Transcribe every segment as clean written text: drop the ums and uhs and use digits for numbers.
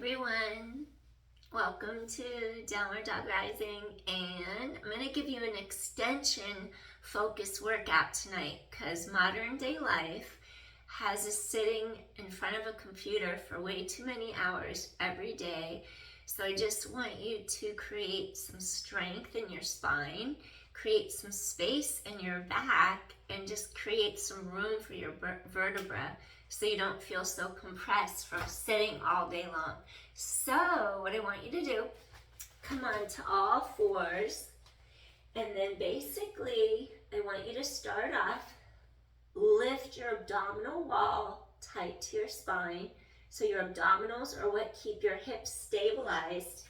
everyone, welcome to Downward Dog Rising, and I'm going to give you an extension focus workout tonight because modern day life has us sitting in front of a computer for way too many hours every day. So I just want you to create some strength in your spine, create some space in your back, and just create some room for your vertebra so you don't feel so compressed from sitting all day long. So what I want you to do, come on to all fours, and then basically I want you to start off, lift your abdominal wall tight to your spine, so your abdominals are what keep your hips stabilized.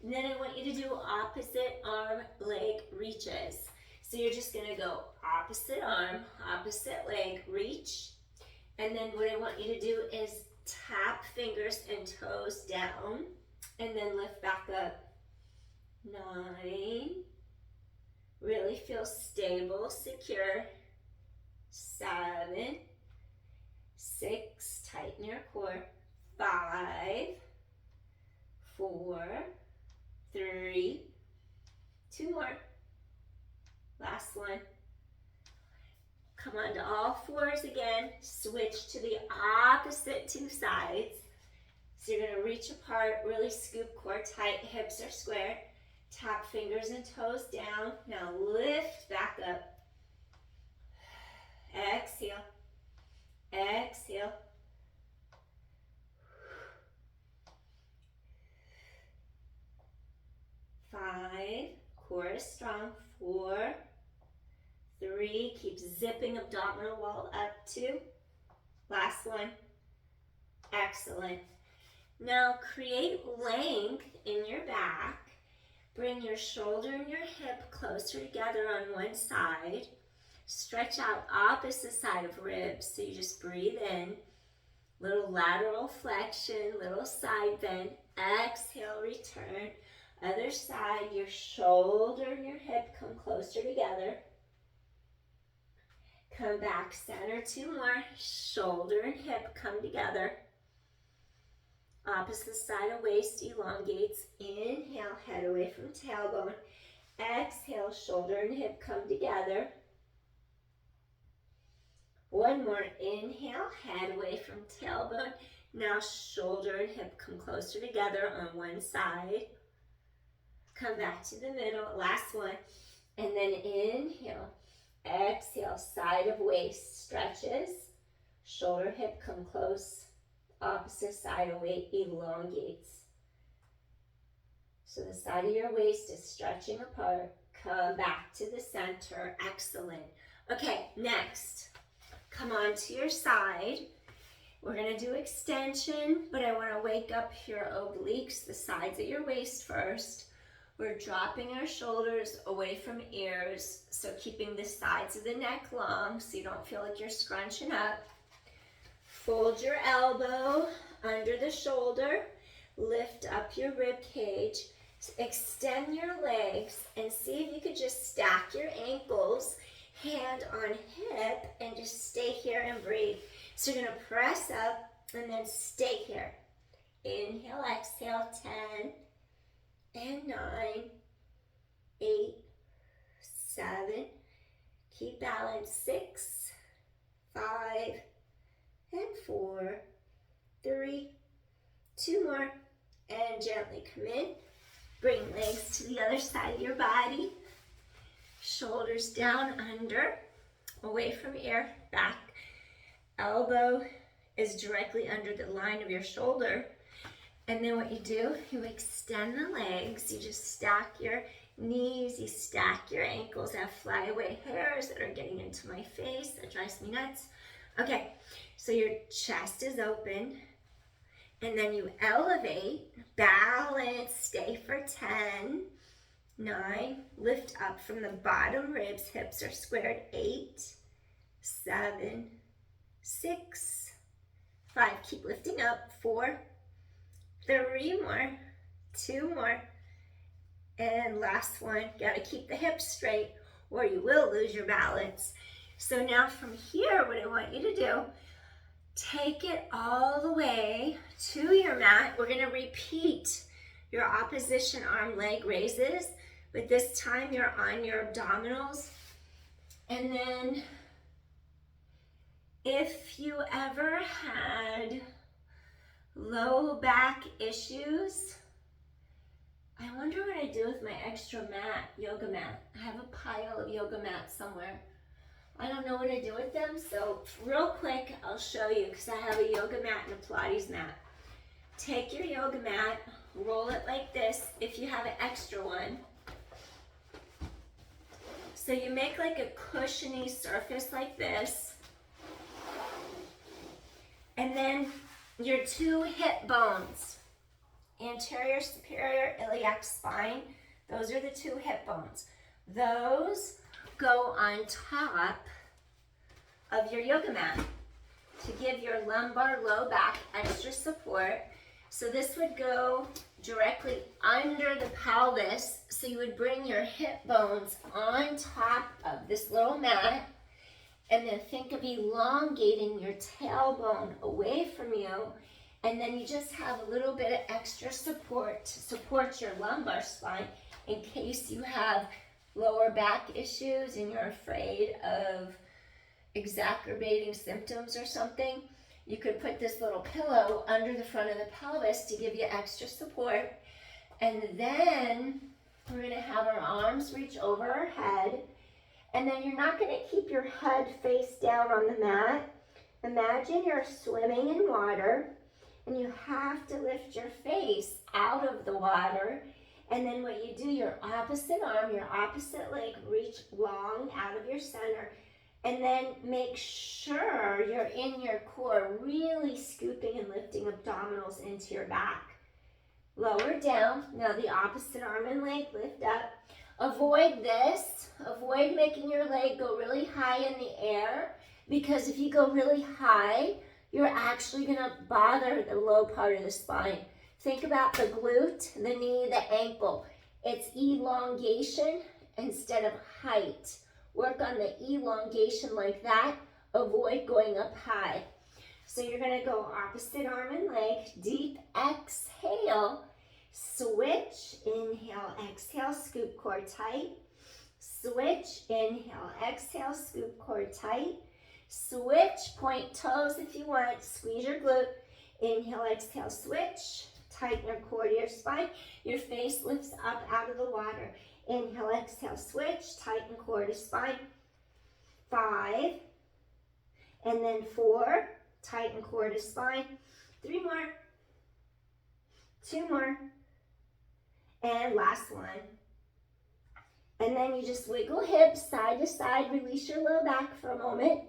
And then I want you to do opposite arm leg reaches. So you're just gonna go opposite arm, opposite leg, reach. And then what I want you to do is tap fingers and toes down and then lift back up. 9, really feel stable, secure. 7, 6, tighten your core. 5, 4, 3, 2 more. Last one. Come on to all fours again. Switch to the opposite two sides. So you're going to reach apart, really scoop core tight, hips are square. Tap fingers and toes down. Now lift back up. Exhale. Exhale. Five, core is strong. 4, 3, keep zipping abdominal wall up. 2, last one. Excellent. Now create length in your back. Bring your shoulder and your hip closer together on one side. Stretch out opposite side of ribs. So you just breathe in. Little lateral flexion, little side bend. Exhale, return. Other side, your shoulder and your hip come closer together. Come back, center, 2 more. Shoulder and hip come together. Opposite side of waist elongates. Inhale, head away from tailbone. Exhale, shoulder and hip come together. 1 more. Inhale, head away from tailbone. Now shoulder and hip come closer together on one side. Come back to the middle. Last one. And then inhale. Exhale, side of waist stretches. Shoulder, hip come close. Opposite side of waist elongates. So the side of your waist is stretching apart. Come back to the center. Excellent. Okay, next. Come on to your side. We're going to do extension, but I want to wake up your obliques, the sides of your waist first. We're dropping our shoulders away from ears, so keeping the sides of the neck long so you don't feel like you're scrunching up. Fold your elbow under the shoulder. Lift up your rib cage. Extend your legs and see if you could just stack your ankles, hand on hip, and just stay here and breathe. So you're going to press up and then stay here. Inhale, exhale, 10. And 9, 8, 7, keep balance, 6, 5, and 4, 3, 2 more, and gently come in. Bring legs to the other side of your body, shoulders down under, away from ear, back. Elbow is directly under the line of your shoulder. And then what you do, you extend the legs, you just stack your knees, you stack your ankles. I have flyaway hairs that are getting into my face, that drives me nuts. Okay, so your chest is open, and then you elevate, balance, stay for 10, 9, lift up from the bottom ribs, hips are squared, 8, 7, 6, 5, keep lifting up, 4, 3 more, 2 more, and last one. Gotta keep the hips straight or you will lose your balance. So now from here, what I want you to do, take it all the way to your mat. we're gonna repeat your opposition arm leg raises, but this time you're on your abdominals. And then if you ever had low back issues, I wonder what I do with my extra mat, yoga mat. I have a pile of yoga mats somewhere. I don't know what I do with them, so real quick, I'll show you because I have a yoga mat and a Pilates mat. Take your yoga mat, roll it like this if you have an extra one. So you make like a cushiony surface like this. And then your two hip bones, anterior, superior, iliac spine, those are the two hip bones. Those go on top of your yoga mat to give your lumbar low back extra support. So this would go directly under the pelvis. So you would bring your hip bones on top of this little mat, and then think of elongating your tailbone away from you. And then you just have a little bit of extra support to support your lumbar spine in case you have lower back issues and you're afraid of exacerbating symptoms or something. You could put this little pillow under the front of the pelvis to give you extra support. And then we're gonna have our arms reach over our head. And then you're not gonna keep your head face down on the mat. Imagine you're swimming in water and you have to lift your face out of the water. And then what you do, your opposite arm, your opposite leg, reach long out of your center. And then make sure you're in your core, really scooping and lifting abdominals into your back. Lower down. Now the opposite arm and leg lift up. Avoid this. Avoid making your leg go really high in the air, because if you go really high, you're actually going to bother the low part of the spine. Think about the glute, the knee, the ankle. It's elongation instead of height. Work on the elongation like that. Avoid going up high. So you're going to go opposite arm and leg. Deep exhale. Switch. Inhale, exhale, scoop core tight. Switch. Inhale, exhale, scoop core tight. Switch. Point toes if you want. Squeeze your glute. Inhale, exhale, switch. Tighten your core to your spine. Your face lifts up out of the water. Inhale, exhale, switch, tighten core to spine. 5, and then 4, tighten core to spine. 3 more, 2 more, and last one. And then you just wiggle hips side to side, release your low back for a moment.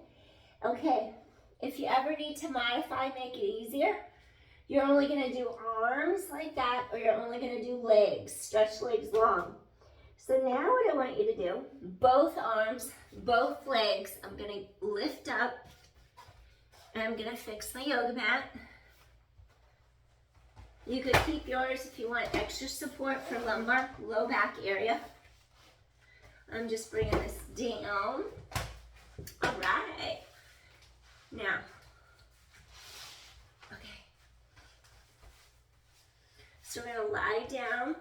Okay, if you ever need to modify, make it easier, you're only gonna do arms like that, or you're only gonna do legs, stretch legs long. So now what I want you to do, both arms, both legs, I'm gonna lift up, and I'm gonna fix my yoga mat. You could keep yours if you want extra support for lumbar, low back area. I'm just bringing this down. All right. Now, okay. So we're gonna lie down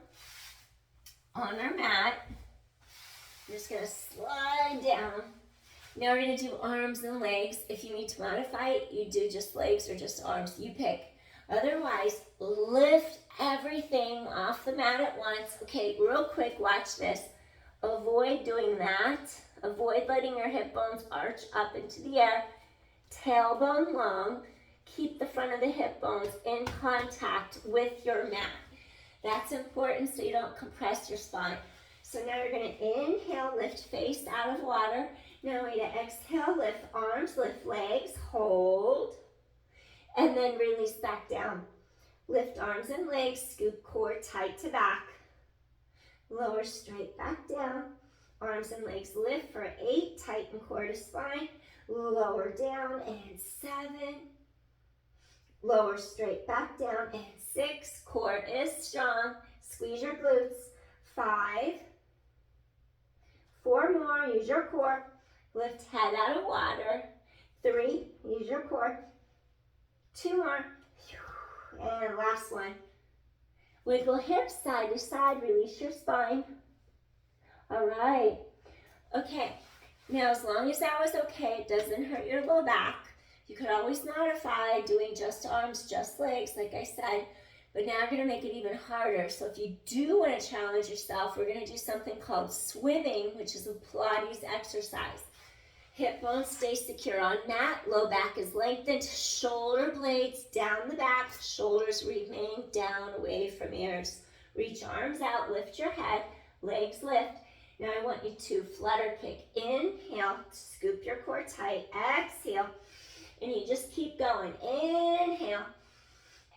on our mat. I'm just gonna slide down. Now we're gonna do arms and legs. If you need to modify it, you do just legs or just arms, you pick. Otherwise, lift everything off the mat at once. Okay, real quick, watch this. Avoid doing that. Avoid letting your hip bones arch up into the air. Tailbone long. Keep the front of the hip bones in contact with your mat. That's important so you don't compress your spine. So now you're going to inhale, lift face out of water. Now we're going to exhale, lift arms, lift legs, hold, and then release back down. Lift arms and legs, scoop core tight to back. Lower straight back down. Arms and legs lift for 8, tighten core to spine. Lower down and 7. Lower straight back down and 6. Core is strong. Squeeze your glutes. 5. 4 more. Use your core. Lift head out of water. 3. Use your core. 2 more. And last one. Wiggle hips side to side, release your spine. All right. Okay, now as long as that was okay, it doesn't hurt your low back. You could always modify doing just arms, just legs, like I said, but now we're gonna make it even harder. So if you do wanna challenge yourself, we're gonna do something called swimming, which is a Pilates exercise. Hip bones stay secure on mat, low back is lengthened, shoulder blades down the back, shoulders remain down away from ears. Reach arms out, lift your head, legs lift. Now I want you to flutter kick. Inhale, scoop your core tight, exhale, and you just keep going. Inhale,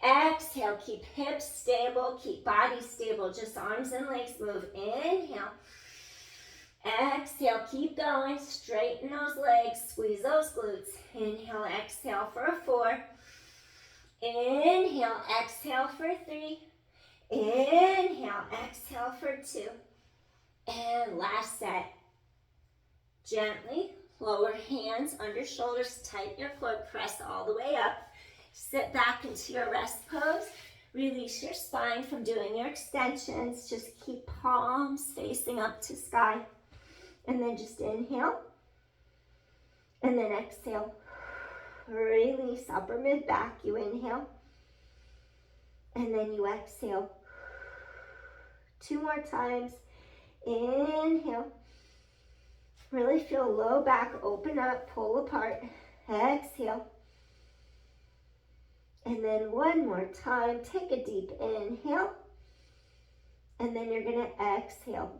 exhale, keep hips stable, keep body stable, just arms and legs move. Inhale, exhale, keep going, straighten those legs, squeeze those glutes. Inhale, exhale for a 4. Inhale, exhale for 3. Inhale, exhale for 2. And last set. Gently lower hands under shoulders, tighten your core, press all the way up. Sit back into your rest pose. Release your spine from doing your extensions. Just keep palms facing up to sky. And then just inhale. And then exhale. Release upper mid back. You inhale. And then you exhale. 2 more times. Inhale. Really feel low back open up, pull apart. Exhale. And then 1 more time. Take a deep inhale. And then you're going to exhale.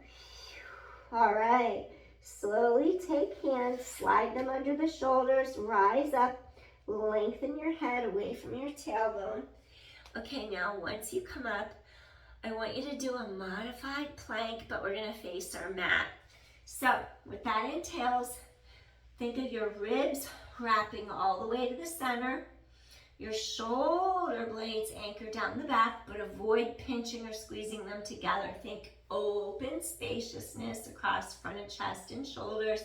All right. Slowly take hands, slide them under the shoulders, rise up, lengthen your head away from your tailbone. Okay, now once you come up, I want you to do a modified plank, but we're gonna face our mat. So what that entails, think of your ribs wrapping all the way to the center, your shoulder blades anchor down the back, but avoid pinching or squeezing them together. Think open spaciousness across front of chest and shoulders.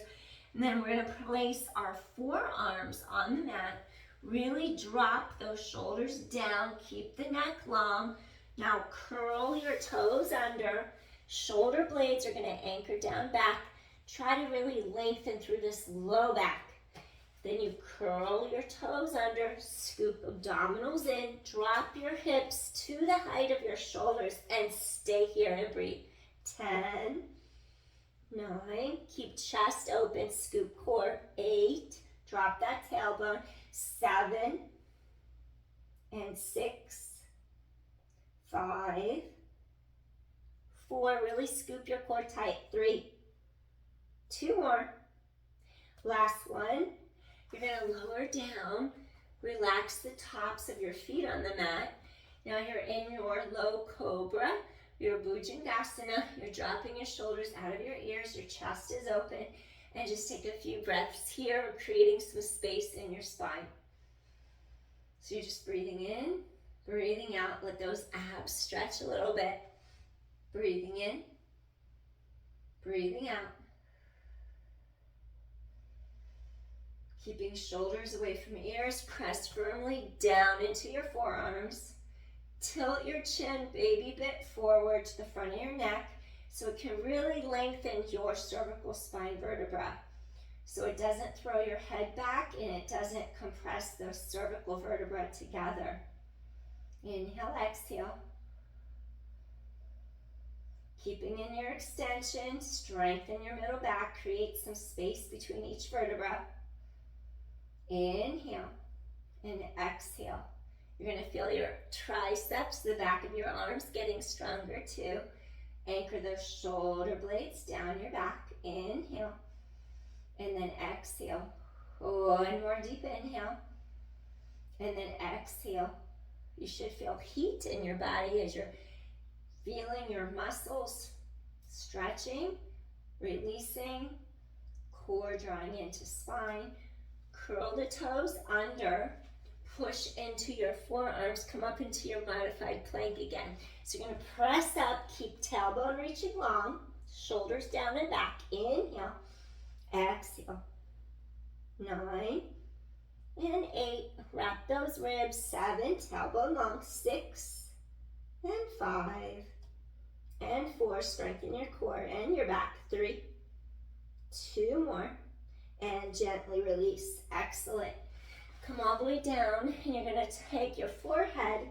And then we're gonna place our forearms on the mat. Really drop those shoulders down, keep the neck long. Now curl your toes under. Shoulder blades are gonna anchor down back. Try to really lengthen through this low back. Then you curl your toes under, scoop abdominals in, drop your hips to the height of your shoulders and stay here and breathe. 10, 9, keep chest open, scoop core. 8, drop that tailbone. 7, and 6, 5, 4, really scoop your core tight. 3, 2 more. Last one. You're going to lower down, relax the tops of your feet on the mat. Now you're in your low cobra, your bhujangasana. You're dropping your shoulders out of your ears, your chest is open, and just take a few breaths here, creating some space in your spine. So you're just breathing in, breathing out, let those abs stretch a little bit. Breathing in, breathing out. Keeping shoulders away from ears, press firmly down into your forearms. Tilt your chin baby bit forward to the front of your neck so it can really lengthen your cervical spine vertebra. So it doesn't throw your head back and it doesn't compress those cervical vertebrae together. Inhale, exhale. Keeping in your extension, strengthen your middle back, create some space between each vertebra. Inhale and exhale. You're going to feel your triceps, the back of your arms getting stronger too. Anchor those shoulder blades down your back. Inhale and then exhale. One more deep inhale and then exhale. You should feel heat in your body as you're feeling your muscles stretching, releasing, core drawing into spine. Curl the toes under, push into your forearms, come up into your modified plank again. So you're going to press up, keep tailbone reaching long, shoulders down and back. Inhale, exhale. 9, and 8. Wrap those ribs. 7, tailbone long. 6 and 5 and 4. Strengthen your core and your back. 3, 2 more, and gently release. Excellent. Come all the way down, and you're going to take your forehead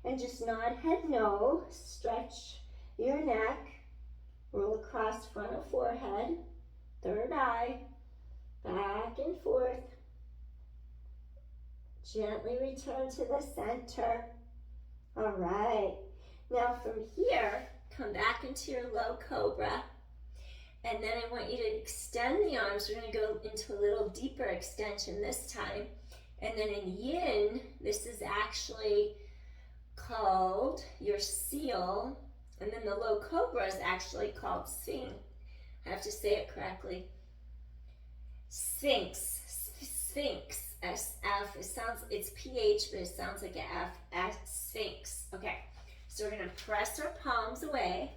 and just nod head no. Stretch your neck. Roll across front of forehead. Third eye. Back and forth. Gently return to the center. All right. Now from here, come back into your low cobra. And then I want you to extend the arms. We're going to go into a little deeper extension this time. And then in yin, this is actually called your seal. And then the low cobra is actually called sphinx. I have to say it correctly. Sphinx. Sphinx. S-F. It sounds, it's PH, but it sounds like an F. Sphinx. Okay. So we're going to press our palms away.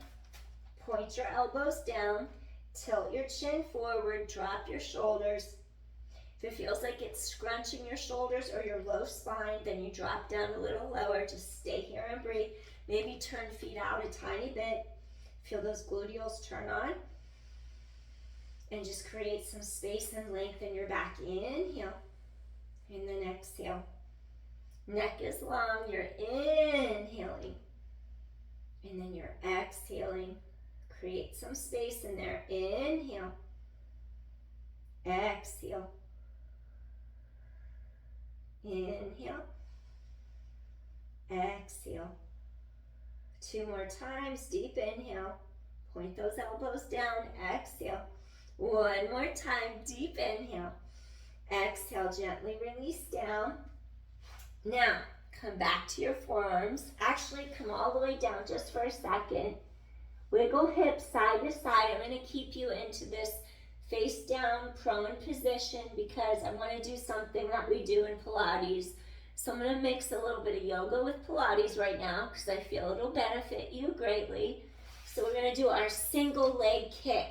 Point your elbows down. Tilt your chin forward, drop your shoulders. If it feels like it's scrunching your shoulders or your low spine, then you drop down a little lower. Just stay here and breathe. Maybe turn feet out a tiny bit. Feel those gluteals turn on. And just create some space and length in your back. Inhale. And then exhale. Neck is long. You're inhaling. And then you're exhaling. Create some space in there. Inhale. Exhale. Inhale. Exhale. 2 more times. Deep inhale. Point those elbows down. Exhale. 1 more time. Deep inhale. Exhale. Gently release down. Now, come back to your forearms. Actually, come all the way down just for a second. Wiggle hips side to side. I'm going to keep you into this face down prone position because I want to do something that we do in Pilates. So I'm going to mix a little bit of yoga with Pilates right now because I feel it'll benefit you greatly. So we're going to do our single leg kick.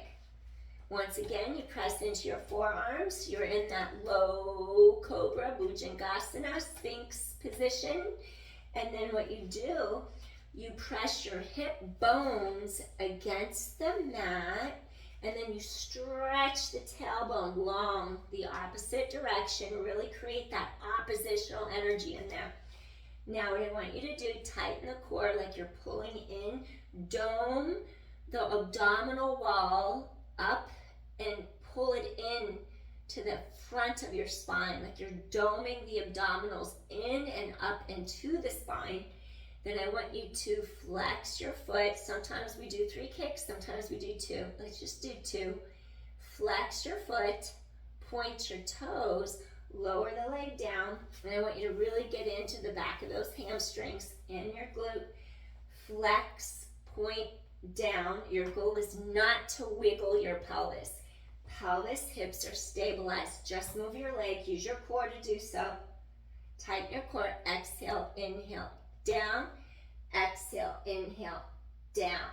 Once again, you press into your forearms. You're in that low cobra, Bhujangasana, Sphinx position. And then what you do, you press your hip bones against the mat, and then you stretch the tailbone long the opposite direction. Really create that oppositional energy in there. Now what I want you to do, tighten the core like you're pulling in. Dome the abdominal wall up and pull it in to the front of your spine, like you're doming the abdominals in and up into the spine. Then I want you to flex your foot. Sometimes we do 3 kicks, sometimes we do 2. Let's just do 2. Flex your foot, point your toes, lower the leg down, and I want you to really get into the back of those hamstrings and your glute. Flex, point down. Your goal is not to wiggle your pelvis. Pelvis, hips are stabilized. Just move your leg. Use your core to do so. Tighten your core. Exhale, inhale, down. Exhale, inhale, down.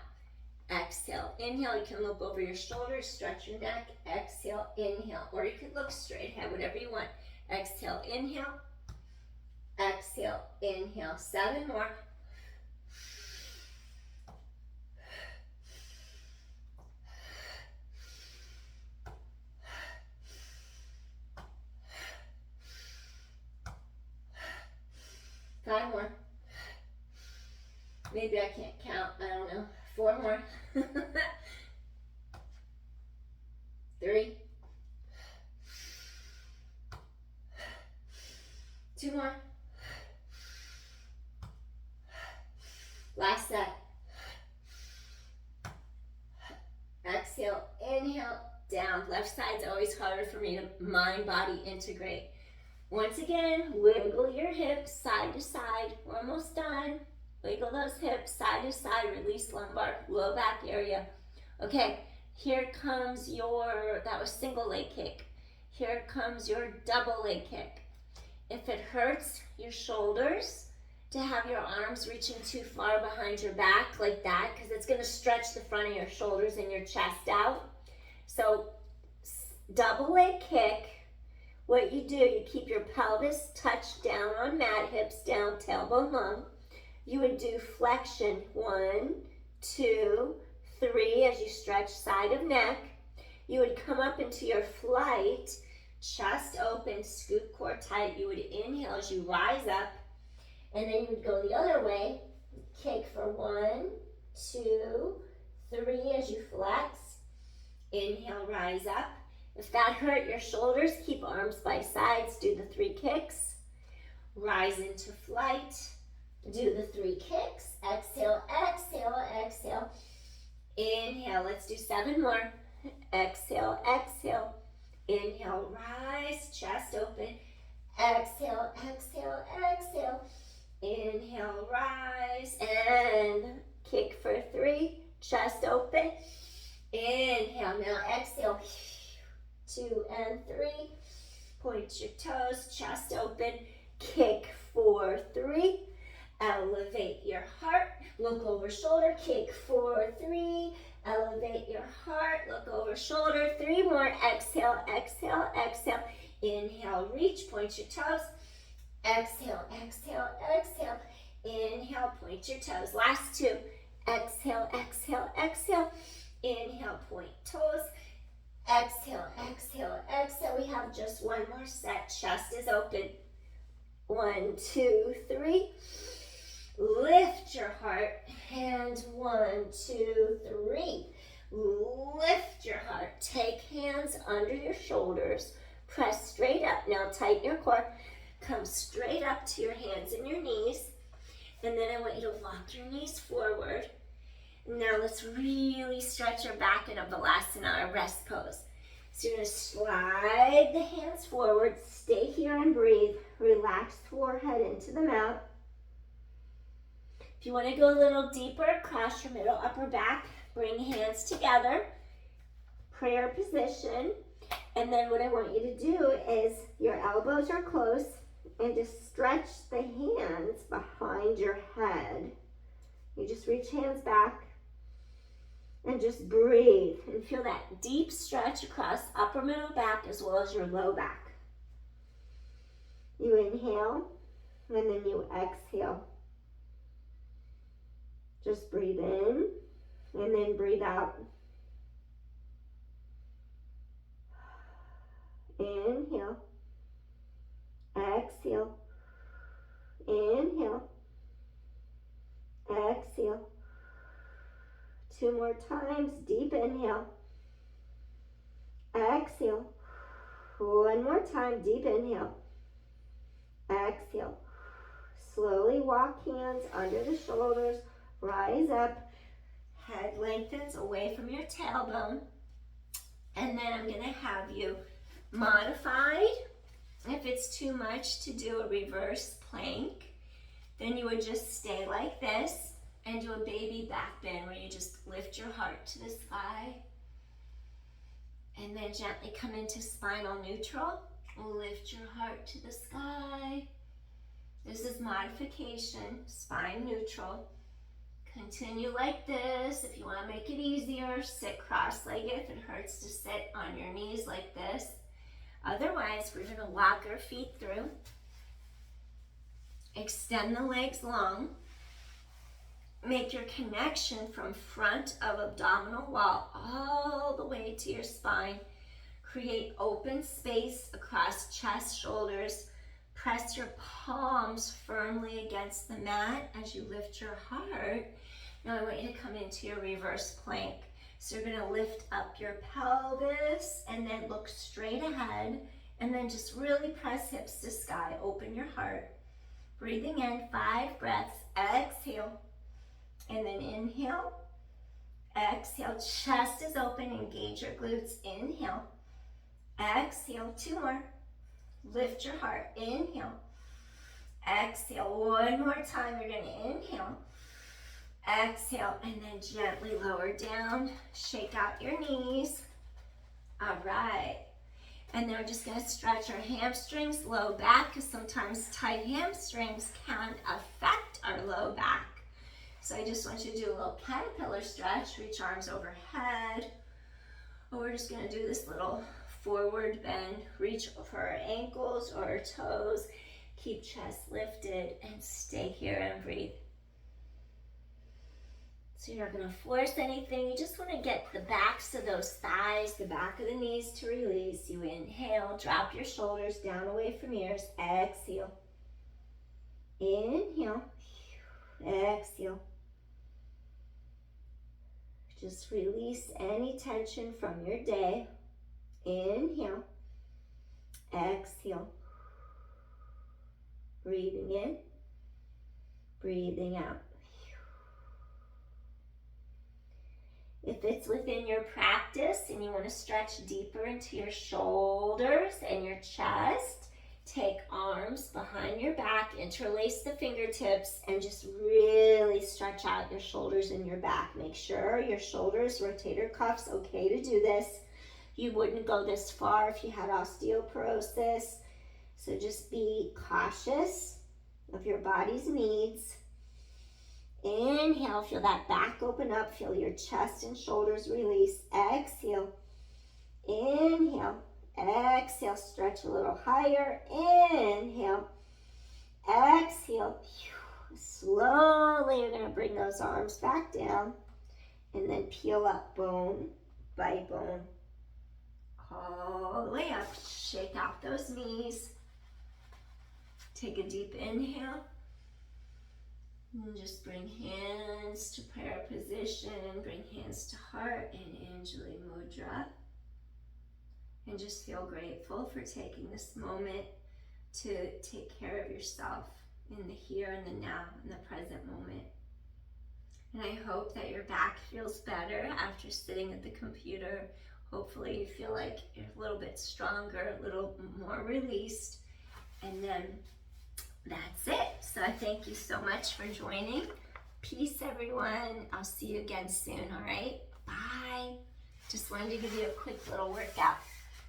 Exhale, inhale. You can look over your shoulders, stretch your neck. Exhale, inhale. Or you can look straight ahead, whatever you want. Exhale, inhale. Exhale, inhale. 7 more. Five more. Maybe I can't count. I don't know. 4 more. 3. 2 more. Last set. Exhale, inhale, down. Left side's always harder for me to mind-body integrate. Once again, wiggle your hips side to side. We're almost done. Wiggle those hips side to side. Release lumbar, low back area. Okay, here comes your, that was single leg kick. Here comes your double leg kick. If it hurts your shoulders to have your arms reaching too far behind your back like that, because it's going to stretch the front of your shoulders and your chest out. So double leg kick What you do, you keep your pelvis touched down on mat, hips down, tailbone long. You would do flexion, 1, 2, 3, as you stretch side of neck. You would come up into your flight, chest open, scoop core tight. You would inhale as you rise up, and then you would go the other way. Kick for 1, 2, 3 as you flex. Inhale, rise up. If that hurt your shoulders, keep arms by sides. Do the 3 kicks. Rise into flight. Do the 3 kicks. Exhale, exhale, exhale. Inhale, let's do 7 more. Exhale, exhale. Inhale, rise, chest open. Exhale, exhale, exhale. Inhale, rise, and kick for 3. Chest open. Inhale, now exhale. 2 and 3. Point your toes, chest open. Kick for 3. Elevate your heart. Look over shoulder. Kick for 3. Elevate your heart. Look over shoulder. 3 more. Exhale, exhale, exhale. Inhale, reach. Point your toes. Exhale, exhale, exhale. Inhale, point your toes. Last 2. Exhale, exhale, exhale. Inhale, point toes. Exhale, exhale, exhale. We have just 1 more set. Chest is open. 1, 2, 3. Lift your heart. And 1, 2, 3. Lift your heart. Take hands under your shoulders. Press straight up. Now tighten your core. Come straight up to your hands and your knees. And then I want you to walk your knees forward. Now let's really stretch your back in a Balasana, a rest pose. So you're going to slide the hands forward. Stay here and breathe. Relax forehead into the mat. If you want to go a little deeper, cross your middle upper back. Bring hands together. Prayer position. And then what I want you to do is your elbows are close and just stretch the hands behind your head. You just reach hands back. And just breathe and feel that deep stretch across upper middle back as well as your low back. You inhale and then you exhale. Just breathe in and then breathe out. Inhale. Exhale. Inhale. Exhale. 2 more times. Deep inhale. Exhale. 1 more time. Deep inhale. Exhale. Slowly walk hands under the shoulders. Rise up. Head lengthens away from your tailbone. And then I'm going to have you modified. If it's too much to do a reverse plank, then you would just stay like this. And do a baby back bend where you just lift your heart to the sky. And then gently come into spinal neutral. Lift your heart to the sky. This is modification, spine neutral. Continue like this. If you want to make it easier, sit cross-legged if it hurts to sit on your knees like this. Otherwise, we're going to walk our feet through. Extend the legs long. Make your connection from front of abdominal wall all the way to your spine. Create open space across chest, shoulders. Press your palms firmly against the mat as you lift your heart. Now I want you to come into your reverse plank. So you're going to lift up your pelvis and then look straight ahead. And then just really press hips to sky. Open your heart. Breathing in, 5 breaths. Exhale. And then inhale, exhale, chest is open, engage your glutes, inhale, exhale, 2 more, lift your heart, inhale, exhale, 1 more time, you're going to inhale, exhale, and then gently lower down, shake out your knees, all right, and then we're just going to stretch our hamstrings, low back, because sometimes tight hamstrings can affect our low back. So I just want you to do a little caterpillar stretch, reach arms overhead. Or we're just going to do this little forward bend. Reach for our ankles or our toes. Keep chest lifted and stay here and breathe. So you're not going to force anything. You just want to get the backs of those thighs, the back of the knees to release. You inhale, drop your shoulders down away from ears. Exhale. Inhale. Exhale. Just release any tension from your day. Inhale. Exhale. Breathing in. Breathing out. If it's within your practice and you want to stretch deeper into your shoulders and your chest, take arms behind your back, interlace the fingertips, and just really stretch out your shoulders and your back. Make sure your shoulders, rotator cuffs, okay to do this. You wouldn't go this far if you had osteoporosis. So just be cautious of your body's needs. Inhale, feel that back open up, feel your chest and shoulders release. Exhale. Inhale. Exhale, stretch a little higher. Inhale. Exhale. Slowly, you're going to bring those arms back down and then peel up bone by bone. All the way up. Shake out those knees. Take a deep inhale. And just bring hands to prayer position. Bring hands to heart in Anjali Mudra. And just feel grateful for taking this moment to take care of yourself in the here and the now, in the present moment. And I hope that your back feels better after sitting at the computer. Hopefully you feel like you're a little bit stronger, a little more released. And then that's it. So I thank you so much for joining. Peace, everyone. I'll see you again soon, all right? Bye. Just wanted to give you a quick little workout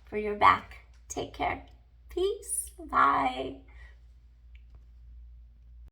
for your back. Take care. Peace. Bye.